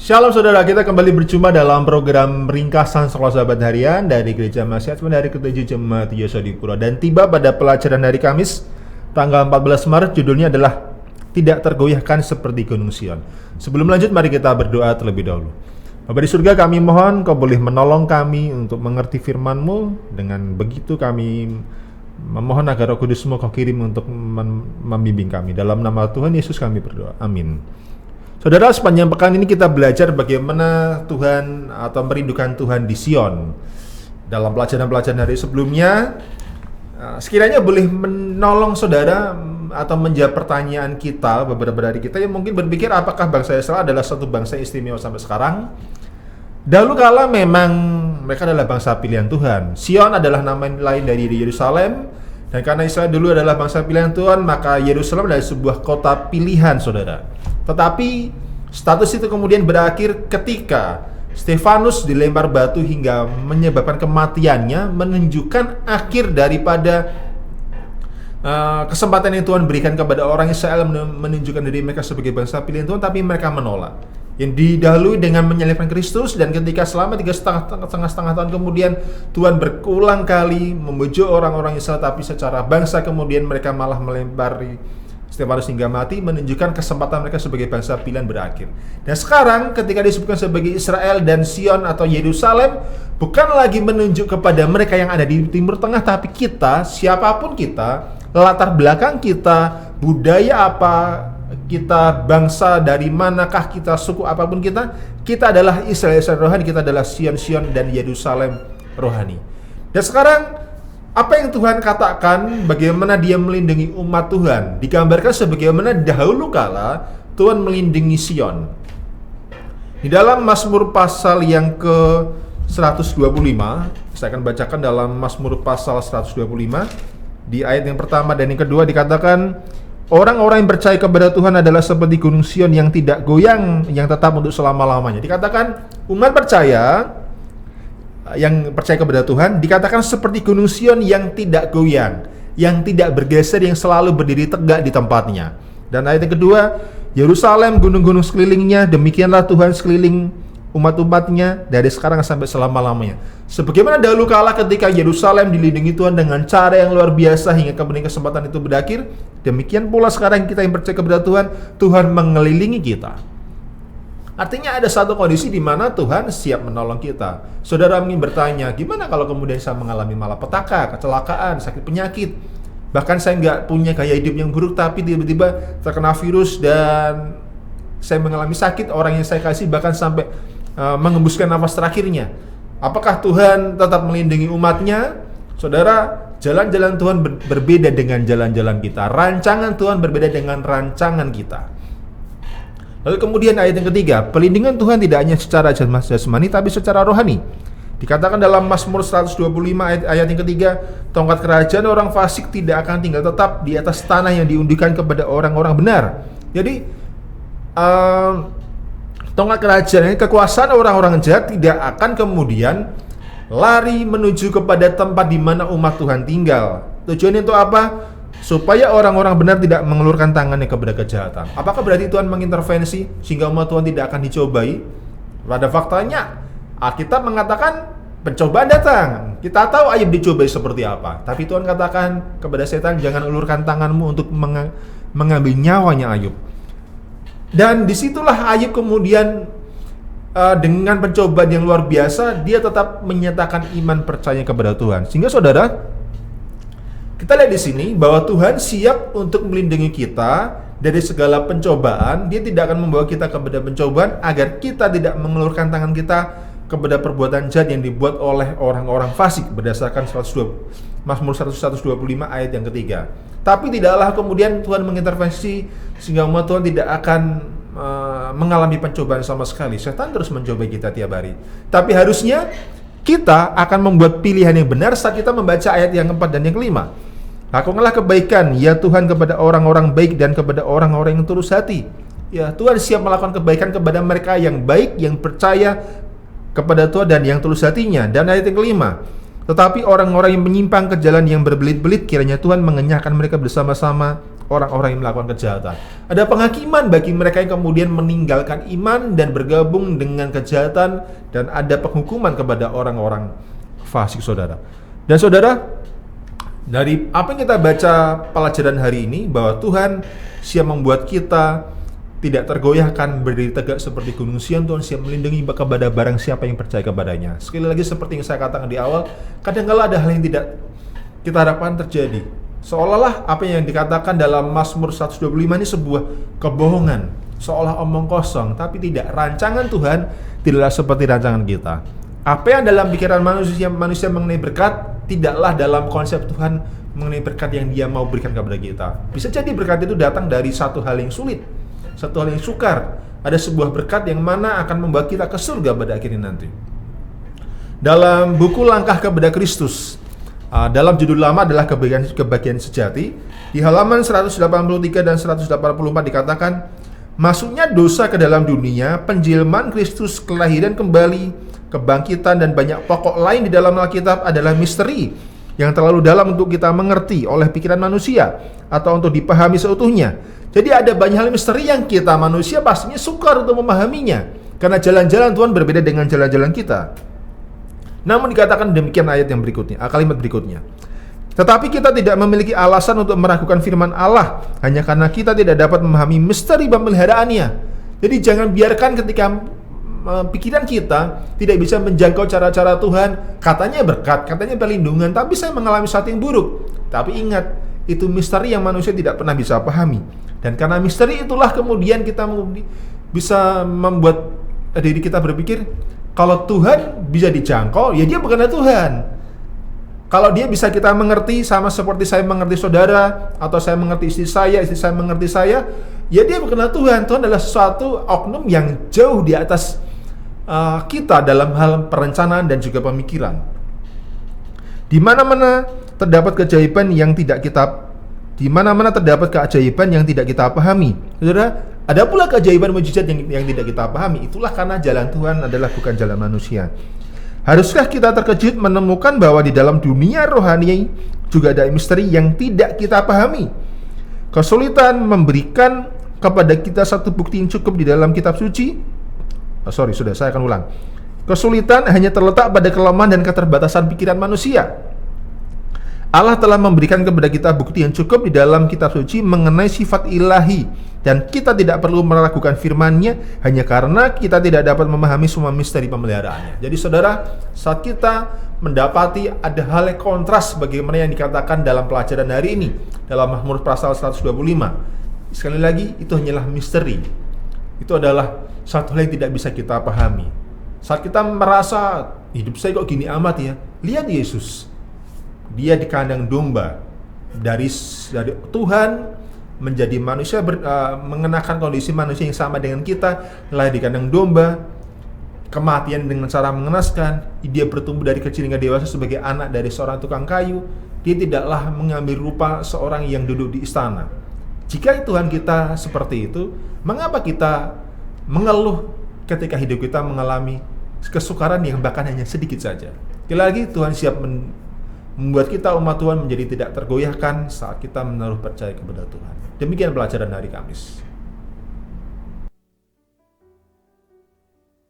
Shalom saudara, kita kembali berjumpa dalam program ringkasan Sekolah Sahabat Harian dari Gereja Masjid Menari ke-7 Jemaat Yosodipuro. Dan tiba pada pelajaran hari Kamis, tanggal 14 Maret, judulnya adalah Tidak Tergoyahkan Seperti Gunung Sion. Sebelum lanjut, mari kita berdoa terlebih dahulu. Bapa di surga, kami mohon Kau boleh menolong kami untuk mengerti firman-Mu. Dengan begitu kami memohon agar Roh Kudus-Mu Kau kirim untuk membimbing kami. Dalam nama Tuhan Yesus kami berdoa. Amin. Saudara, sepanjang pekan ini kita belajar bagaimana Tuhan atau merindukan Tuhan di Sion. Dalam pelajaran-pelajaran hari sebelumnya, sekiranya boleh menolong saudara atau menjawab pertanyaan kita, beberapa dari kita yang mungkin berpikir apakah bangsa Israel adalah satu bangsa istimewa sampai sekarang. Dahulu kala memang mereka adalah bangsa pilihan Tuhan. Sion adalah nama lain dari Yerusalem, dan karena Israel dulu adalah bangsa pilihan Tuhan, maka Yerusalem adalah sebuah kota pilihan saudara. Tetapi status itu kemudian berakhir ketika Stefanus dilempar batu hingga menyebabkan kematiannya, menunjukkan akhir daripada kesempatan yang Tuhan berikan kepada orang Israel menunjukkan diri mereka sebagai bangsa pilihan Tuhan, tapi mereka menolak. Yang didahului dengan menyalibkan Kristus, dan ketika selama 3,5 tahun kemudian Tuhan berulang kali membujuk orang-orang Israel, tapi secara bangsa kemudian mereka malah melempari Stefanus hingga mati, menunjukkan kesempatan mereka sebagai bangsa pilihan berakhir. Dan sekarang ketika disebutkan sebagai Israel dan Sion atau Yerusalem, bukan lagi menunjuk kepada mereka yang ada di Timur Tengah, tapi kita, siapapun kita, latar belakang kita, budaya apa kita, bangsa dari manakah kita, suku apapun kita adalah Israel rohani, kita adalah Sion dan Yerusalem rohani. Dan sekarang apa yang Tuhan katakan, bagaimana Dia melindungi umat Tuhan, digambarkan sebagaimana dahulu kala Tuhan melindungi Sion. Di dalam Mazmur pasal yang ke-125, saya akan bacakan dalam Mazmur pasal 125, di ayat yang pertama dan yang kedua dikatakan, orang-orang yang percaya kepada Tuhan adalah seperti gunung Sion yang tidak goyang, yang tetap untuk selama-lamanya. Dikatakan umat percaya yang percaya kepada Tuhan dikatakan seperti gunung Sion yang tidak goyang, yang tidak bergeser, yang selalu berdiri tegak di tempatnya. Dan ayat yang kedua, Yerusalem, gunung-gunung sekelilingnya, demikianlah Tuhan sekeliling umat-umatnya dari sekarang sampai selama-lamanya. Sebagaimana dahulu kala ketika Yerusalem dilindungi Tuhan dengan cara yang luar biasa hingga kemudian kesempatan itu berakhir, demikian pula sekarang kita yang percaya kepada Tuhan, Tuhan mengelilingi kita. Artinya ada satu kondisi di mana Tuhan siap menolong kita. Saudara mungkin bertanya, gimana kalau kemudian saya mengalami malapetaka, kecelakaan, sakit penyakit, bahkan saya nggak punya gaya hidup yang buruk, tapi tiba-tiba terkena virus dan saya mengalami sakit, orang yang saya kasih bahkan sampai mengembuskan nafas terakhirnya. Apakah Tuhan tetap melindungi umatnya? Saudara, jalan-jalan Tuhan berbeda dengan jalan-jalan kita. Rancangan Tuhan berbeda dengan rancangan kita. Lalu kemudian ayat yang ketiga, pelindungan Tuhan tidak hanya secara jasmani tapi secara rohani. Dikatakan dalam Mazmur 125 ayat yang ketiga, tongkat kerajaan orang fasik tidak akan tinggal tetap di atas tanah yang diundikan kepada orang-orang benar. Jadi tongkat kerajaan, kekuasaan orang-orang jahat tidak akan kemudian lari menuju kepada tempat di mana umat Tuhan tinggal. Tujuannya untuk apa? Supaya orang-orang benar tidak mengelurkan tangannya kepada kejahatan. Apakah berarti Tuhan mengintervensi sehingga umat Tuhan tidak akan dicobai? Pada faktanya, Alkitab mengatakan pencobaan datang. Kita tahu Ayub dicobai seperti apa. Tapi Tuhan katakan kepada setan, jangan ulurkan tanganmu untuk mengambil nyawanya Ayub. Dan disitulah Ayub kemudian dengan pencobaan yang luar biasa, dia tetap menyatakan iman percaya kepada Tuhan. Sehingga saudara, kita lihat di sini bahwa Tuhan siap untuk melindungi kita dari segala pencobaan. Dia tidak akan membawa kita kepada pencobaan agar kita tidak mengelurkan tangan kita kepada perbuatan jahat yang dibuat oleh orang-orang fasik berdasarkan Mazmur 125 ayat yang ketiga. Tapi tidaklah kemudian Tuhan mengintervensi sehingga umat Tuhan tidak akan mengalami pencobaan sama sekali. Setan terus mencobai kita tiap hari. Tapi harusnya kita akan membuat pilihan yang benar saat kita membaca ayat yang keempat dan yang kelima. Lakukanlah kebaikan, ya Tuhan, kepada orang-orang baik dan kepada orang-orang yang tulus hati. Ya, Tuhan siap melakukan kebaikan kepada mereka yang baik, yang percaya kepada Tuhan dan yang tulus hatinya. Dan ayat yang kelima, tetapi orang-orang yang menyimpang ke jalan yang berbelit-belit, kiranya Tuhan mengenyahkan mereka bersama-sama orang-orang yang melakukan kejahatan. Ada penghakiman bagi mereka yang kemudian meninggalkan iman dan bergabung dengan kejahatan, dan ada penghukuman kepada orang-orang fasik, saudara. Dan saudara, dari apa yang kita baca pelajaran hari ini, bahwa Tuhan siap membuat kita tidak tergoyahkan, berdiri tegak seperti gunung Sion. Tuhan siap melindungi kepada barang siapa yang percaya kepadanya. Sekali lagi seperti yang saya katakan di awal, kadang-kala ada hal yang tidak kita harapkan terjadi. Seolah-olah apa yang dikatakan dalam Mazmur 125 ini sebuah kebohongan, seolah omong kosong, tapi tidak. Rancangan Tuhan tidaklah seperti rancangan kita. Apa yang dalam pikiran manusia mengenai berkat, tidaklah dalam konsep Tuhan mengenai berkat yang Dia mau berikan kepada kita. Bisa jadi berkat itu datang dari satu hal yang sulit, satu hal yang sukar. Ada sebuah berkat yang mana akan membawa kita ke surga pada akhirnya nanti. Dalam buku Langkah Kepada Kristus, dalam judul lama adalah kebahagiaan sejati, di halaman 183 dan 184 dikatakan, masuknya dosa ke dalam dunia, penjelmaan Kristus, kelahiran kembali, kebangkitan, dan banyak pokok lain di dalam Alkitab adalah misteri yang terlalu dalam untuk kita mengerti oleh pikiran manusia atau untuk dipahami seutuhnya. Jadi ada banyak hal misteri yang kita manusia pastinya sukar untuk memahaminya, karena jalan-jalan Tuhan berbeda dengan jalan-jalan kita. Namun dikatakan demikian ayat yang berikutnya, kalimat berikutnya. Tetapi kita tidak memiliki alasan untuk meragukan firman Allah hanya karena kita tidak dapat memahami misteri pemeliharaannya. Jadi jangan biarkan ketika pikiran kita tidak bisa menjangkau cara-cara Tuhan, katanya berkat, katanya perlindungan, tapi saya mengalami sesuatu yang buruk. Tapi ingat, itu misteri yang manusia tidak pernah bisa pahami. Dan karena misteri itulah kemudian kita bisa membuat diri kita berpikir, kalau Tuhan bisa dijangkau, ya Dia bukanlah Tuhan. Kalau Dia bisa kita mengerti sama seperti saya mengerti saudara, atau saya mengerti istri saya mengerti saya, ya Dia bukanlah Tuhan. Tuhan adalah sesuatu oknum yang jauh di atas kita dalam hal perencanaan dan juga pemikiran. Di mana-mana terdapat keajaiban yang tidak kita pahami. Saudara, ada pula keajaiban mujizat yang tidak kita pahami. Itulah karena jalan Tuhan adalah bukan jalan manusia. Haruskah kita terkejut menemukan bahwa di dalam dunia rohani juga ada misteri yang tidak kita pahami? Kesulitan memberikan kepada kita satu bukti yang cukup di dalam kitab suci. Saya akan ulang. Kesulitan hanya terletak pada kelemahan dan keterbatasan pikiran manusia. Allah telah memberikan kepada kita bukti yang cukup di dalam kitab suci mengenai sifat ilahi, dan kita tidak perlu meragukan firman-Nya hanya karena kita tidak dapat memahami semua misteri pemeliharaannya. Jadi saudara, saat kita mendapati ada hal yang kontras bagaimana yang dikatakan dalam pelajaran hari ini dalam Mazmur pasal 125, sekali lagi itu hanyalah misteri. Itu adalah satu hal yang tidak bisa kita pahami. Saat kita merasa hidup saya kok gini amat ya, lihat Yesus. Dia di kandang domba, dari Tuhan menjadi manusia, mengenakan kondisi manusia yang sama dengan kita, lahir di kandang domba, kematian dengan cara mengenaskan, dia bertumbuh dari kecil hingga dewasa sebagai anak dari seorang tukang kayu. Dia tidaklah mengambil rupa seorang yang duduk di istana. Jika Tuhan kita seperti itu, mengapa kita mengeluh ketika hidup kita mengalami kesukaran yang bahkan hanya sedikit saja? Sekali lagi, Tuhan siap membuat kita umat Tuhan menjadi tidak tergoyahkan saat kita menaruh percaya kepada Tuhan. Demikian pelajaran hari Kamis.